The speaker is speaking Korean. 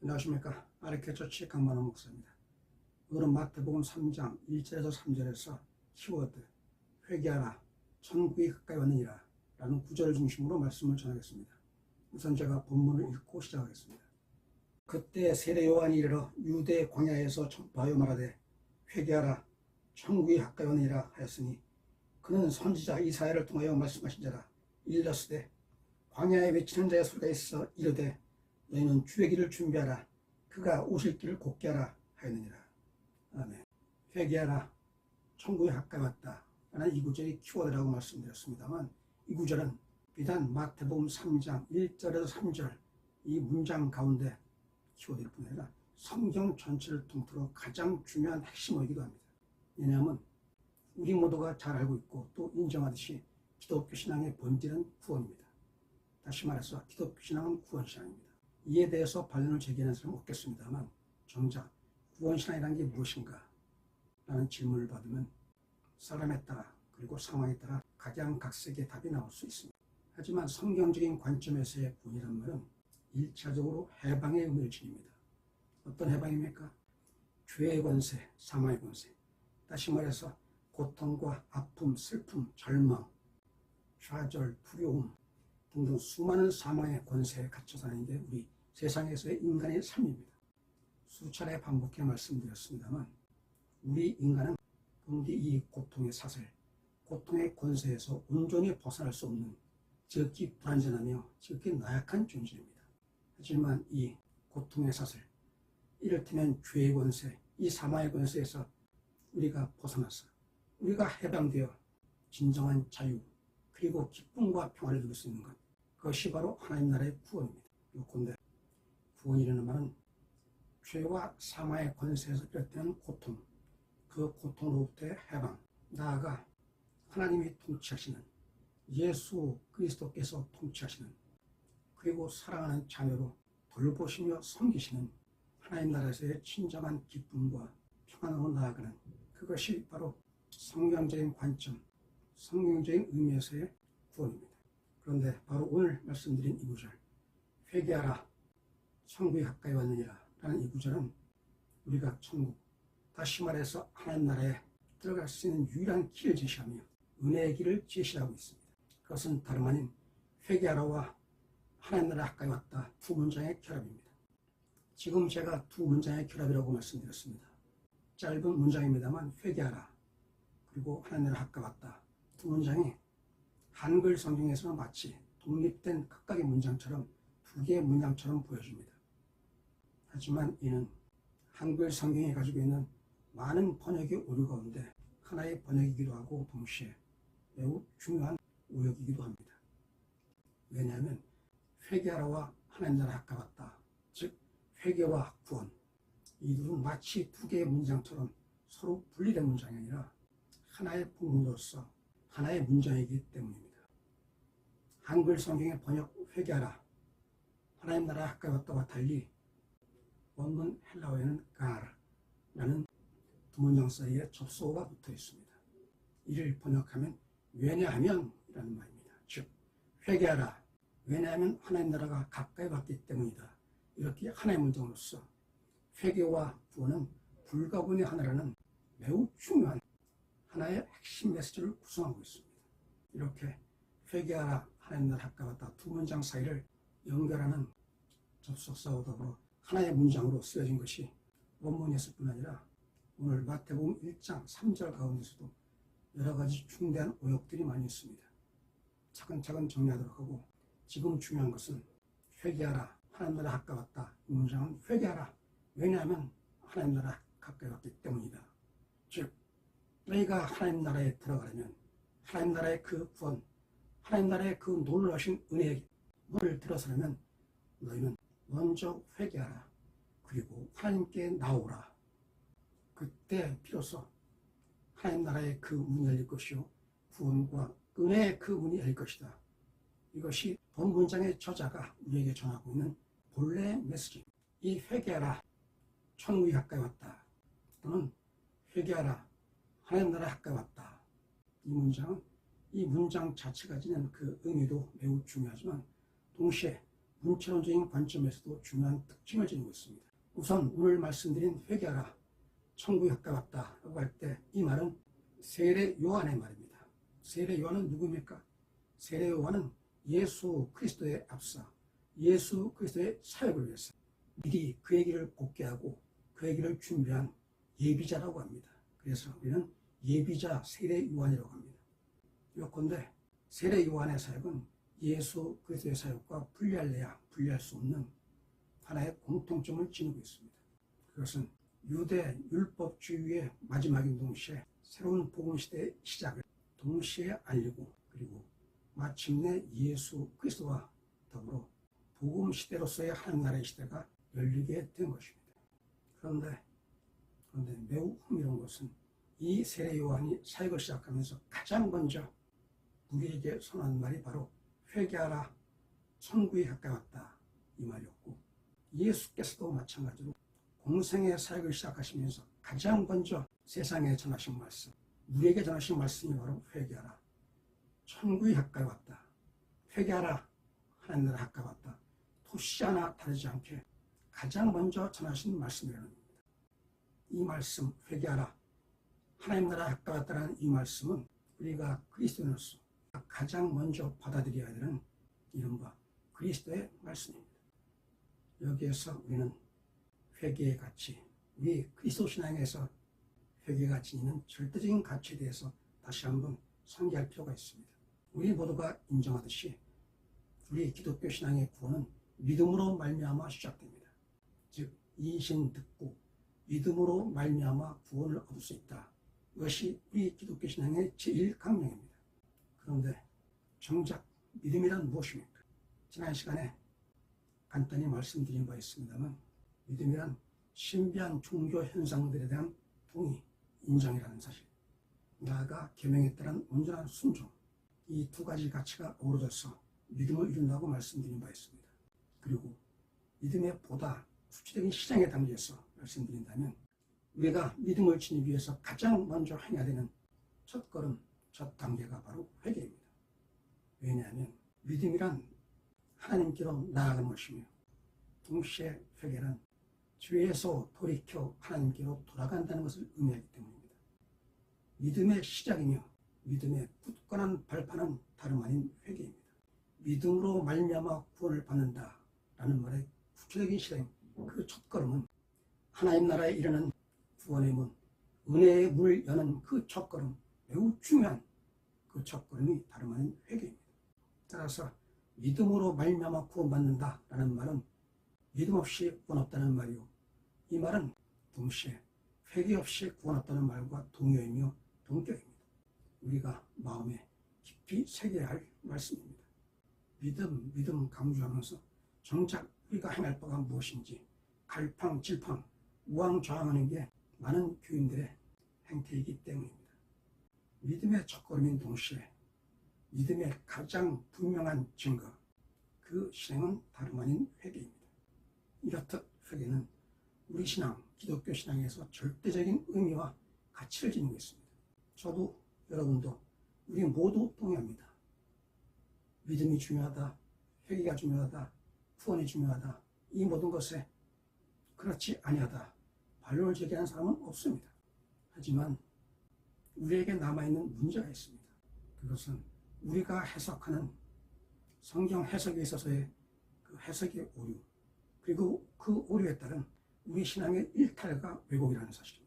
안녕하십니까. 아르케처치 강만호 목사입니다. 오늘은 마태복음 3장 1절에서 3절에서 키워드 회개하라 천국이 가까이 왔느니라 라는 구절을 중심으로 말씀을 전하겠습니다. 우선 제가 본문을 읽고 시작하겠습니다. 그때 세례 요한이 이르러 유대 광야에서 전파하여 말하되 회개하라 천국이 가까이 왔느니라 하였으니 그는 선지자 이사야를 통하여 말씀하신 자라. 일렀으되 광야에 외치는 자의 소리가 있어 이르되 너희는 주의 길을 준비하라 그가 오실 길을 곧게 하라 하였느니라. 아멘. 회개하라 천국이 가까이 왔다 라는 이 구절이 키워드라고 말씀드렸습니다만, 이 구절은 비단 마태복음 3장 1절에서 3절 이 문장 가운데 키워드일 뿐 아니라 성경 전체를 통틀어 가장 중요한 핵심어이기도 합니다. 왜냐하면 우리 모두가 잘 알고 있고 또 인정하듯이 기독교 신앙의 본질은 구원입니다. 다시 말해서 기독교 신앙은 구원신앙입니다. 이에 대해서 반론을 제기하는 사람은 없겠습니다만, 정작 구원신앙이라는 게 무엇인가 라는 질문을 받으면 사람에 따라 그리고 상황에 따라 각양각색의 답이 나올 수 있습니다. 하지만 성경적인 관점에서의 구원이란 말은 1차적으로 해방의 의미를 지닙니다. 어떤 해방입니까? 죄의 권세, 사망의 권세, 다시 말해서 고통과 아픔, 슬픔, 절망, 좌절, 두려움 등등 수많은 사망의 권세에 갇혀 사는 게 우리 세상에서의 인간의 삶입니다. 수차례 반복해 말씀드렸습니다만, 우리 인간은 부디 이 고통의 사슬, 고통의 권세에서 온전히 벗어날 수 없는 지극히 불완전하며 지극히 나약한 존재입니다. 하지만 이 고통의 사슬, 이를테면 죄의 권세, 이 사망의 권세에서 우리가 벗어나서 우리가 해방되어 진정한 자유 그리고 기쁨과 평화를 누릴 수 있는 것, 그것이 바로 하나님 나라의 구원입니다. 요컨대 구원이라는 말은 죄와 사망의 권세에서 비롯되는 고통, 그 고통으로부터의 해방, 나아가 하나님이 통치하시는, 예수 그리스도께서 통치하시는, 그리고 사랑하는 자녀로 돌보시며 섬기시는 하나님 나라에서의 진정한 기쁨과 평안으로 나아가는, 그것이 바로 성경적인 관점, 성경적인 의미에서의 구원입니다. 그런데 바로 오늘 말씀드린 이 구절, 회개하라 천국이 가까이 왔느니라 라는 이 구절은 우리가 천국, 다시 말해서 하나님 나라에 들어갈 수 있는 유일한 길을 제시하며 은혜의 길을 제시하고 있습니다. 그것은 다름 아닌 회개하라와 하나님 나라 가까이 왔다 두 문장의 결합입니다. 지금 제가 두 문장의 결합이라고 말씀드렸습니다. 짧은 문장입니다만 회개하라 그리고 하나님 나라 가까이 왔다 두 문장이 한글 성경에서는 마치 독립된 각각의 문장처럼 두 개의 문장처럼 보여집니다. 하지만 이는 한글 성경이 가지고 있는 많은 번역의 오류 가운데 하나의 번역이기도 하고 동시에 매우 중요한 오역이기도 합니다. 왜냐하면 회개하라와 하나님 나라 가까이 왔다, 즉 회개와 구원, 이 둘은 마치 두 개의 문장처럼 서로 분리된 문장이 아니라 하나의 복문으로서 하나의 문장이기 때문입니다. 한글 성경의 번역 회개하라, 하나님 나라 가까이 왔다와 달리 원문 헬라어에는 가라는 두 문장 사이에 접속어가 붙어 있습니다. 이를 번역하면 왜냐하면 이라는 말입니다. 즉 회개하라, 왜냐하면 하나님 나라가 가까이 왔기 때문이다. 이렇게 하나의 문장으로서 회개와 구원은 불가분의 하나라는 매우 중요한 하나의 핵심 메시지를 구성하고 있습니다. 이렇게 회개하라, 하나님 나라 가까이 왔다 두 문장 사이를 연결하는 접속사와 더불어 하나의 문장으로 쓰여진 것이 원문이었을 뿐 아니라 오늘 마태복음 1장 3절 가운데서도 여러 가지 중대한 오역들이 많이 있습니다. 차근차근 정리하도록 하고, 지금 중요한 것은 회개하라, 하나님 나라 가까이 왔다. 이 문장은 회개하라, 왜냐하면 하나님 나라 가까이 왔기 때문이다. 즉 너희가 하나님 나라에 들어가려면, 하나님 나라의 그 구원, 하나님 나라의 그 놀라우신 은혜의 문을 들어서려면 너희는 먼저 회개하라, 그리고 하나님께 나오라. 그때 비로소 하나님 나라의 그 문이 열릴 것이요 구원과 은혜의 그 문이 열릴 것이다. 이것이 본 문장의 저자가 우리에게 전하고 있는 본래의 메시지. 이 회개하라 천국이 가까이 왔다 또는 회개하라 하나님 나라 가까이 왔다, 이 문장은 이 문장 자체가 지닌 그 의미도 매우 중요하지만 동시에 문체론적인 관점에서도 중요한 특징을 지니고 있습니다. 우선 오늘 말씀드린 회개하라, 천국이 가까웠다라고 할 때 이 말은 세례 요한의 말입니다. 세례 요한은 누구입니까? 세례 요한은 예수 그리스도에 앞서 예수 그리스도의 사역을 위해서 미리 그의 길을 복귀하고 그의 길을 준비한 예비자라고 합니다. 그래서 우리는 예비자 세례 요한이라고 합니다. 요컨대 세례 요한의 사역은 예수 그리스도의 사역과 분리할래야 분리할 수 없는 하나의 공통점을 지니고 있습니다. 그것은 유대 율법주의의 마지막인 동시에 새로운 복음시대의 시작을 동시에 알리고 그리고 마침내 예수 그리스도와 더불어 복음시대로서의 하나님 나라의 시대가 열리게 된 것입니다. 그런데 매우 흥미로운 것은 이 세례 요한이 사역을 시작하면서 가장 먼저 우리에게 선한 말이 바로 회개하라, 천국이 가까웠다 이 말이었고, 예수께서도 마찬가지로 공생의 사역을 시작하시면서 가장 먼저 세상에 전하신 말씀, 우리에게 전하신 말씀이 바로 회개하라, 천국이 가까이 왔다, 회개하라, 하나님 나라 가까이 왔다. 토시 하나 다르지 않게 가장 먼저 전하신 말씀이라는 겁니다. 이 말씀, 회개하라, 하나님 나라 가까이 왔다는 이 말씀은 우리가 그리스도인으로서 가장 먼저 받아들여야 되는 이른바 그리스도의 말씀입니다. 여기에서 우리는 회개의 가치, 우리 그리스도 신앙에서 회개가 지니는 절대적인 가치에 대해서 다시 한번 상기할 필요가 있습니다. 우리 모두가 인정하듯이 우리 기독교 신앙의 구원은 믿음으로 말미암아 시작됩니다. 즉 이신 듣고 믿음으로 말미암아 구원을 얻을 수 있다. 이것이 우리 기독교 신앙의 제1강령입니다. 그런데 정작 믿음이란 무엇입니까? 지난 시간에 간단히 말씀드린 바 있습니다만, 믿음이란 신비한 종교 현상들에 대한 동의, 인정이라는 사실, 나아가 계명에 따른 온전한 순종, 이 두 가지 가치가 어우러져서 믿음을 이룬다고 말씀드린 바 있습니다. 그리고 믿음의 보다 구체적인 실행에 담겨서 말씀드린다면, 우리가 믿음을 지니기 위해서 가장 먼저 행해야 되는 첫 걸음, 첫 단계가 바로 회개입니다. 왜냐하면 믿음이란 하나님께로 나아가는 것이며, 동시에 회개는 죄에서 돌이켜 하나님께로 돌아간다는 것을 의미하기 때문입니다. 믿음의 시작이며 믿음의 굳건한 발판은 다름 아닌 회개입니다. 믿음으로 말미암아 구원을 받는다라는 말의 구체적인 실행, 그 첫걸음은 하나님 나라에 이르는 구원의 문, 은혜의 문을 여는 그 첫걸음, 매우 중요한 그 첫걸음이 다름 아닌 회개입니다. 따라서 믿음으로 말미암아 구원받는다라는 말은 믿음 없이 구원 없다는 말이요, 이 말은 동시에 회개 없이 구원 없다는 말과 동요이며 동격입니다. 우리가 마음에 깊이 새겨야 할 말씀입니다. 믿음 강조하면서 정작 우리가 행할 바가 무엇인지 갈팡질팡 우왕좌왕하는 게 많은 교인들의 행태이기 때문입니다. 믿음의 첫걸음인 동시에 믿음의 가장 분명한 증거, 그 실행은 다름 아닌 회개입니다. 이렇듯 회개는 우리 신앙, 기독교 신앙에서 절대적인 의미와 가치를 지니고 있습니다. 저도 여러분도 우리 모두 동의합니다. 믿음이 중요하다, 회개가 중요하다, 구원이 중요하다, 이 모든 것에 그렇지 아니하다 반론을 제기하는 사람은 없습니다. 하지만 우리에게 남아있는 문제가 있습니다. 그것은 우리가 해석하는 성경 해석에 있어서의 그 해석의 오류, 그리고 그 오류에 따른 우리 신앙의 일탈과 왜곡이라는 사실입니다.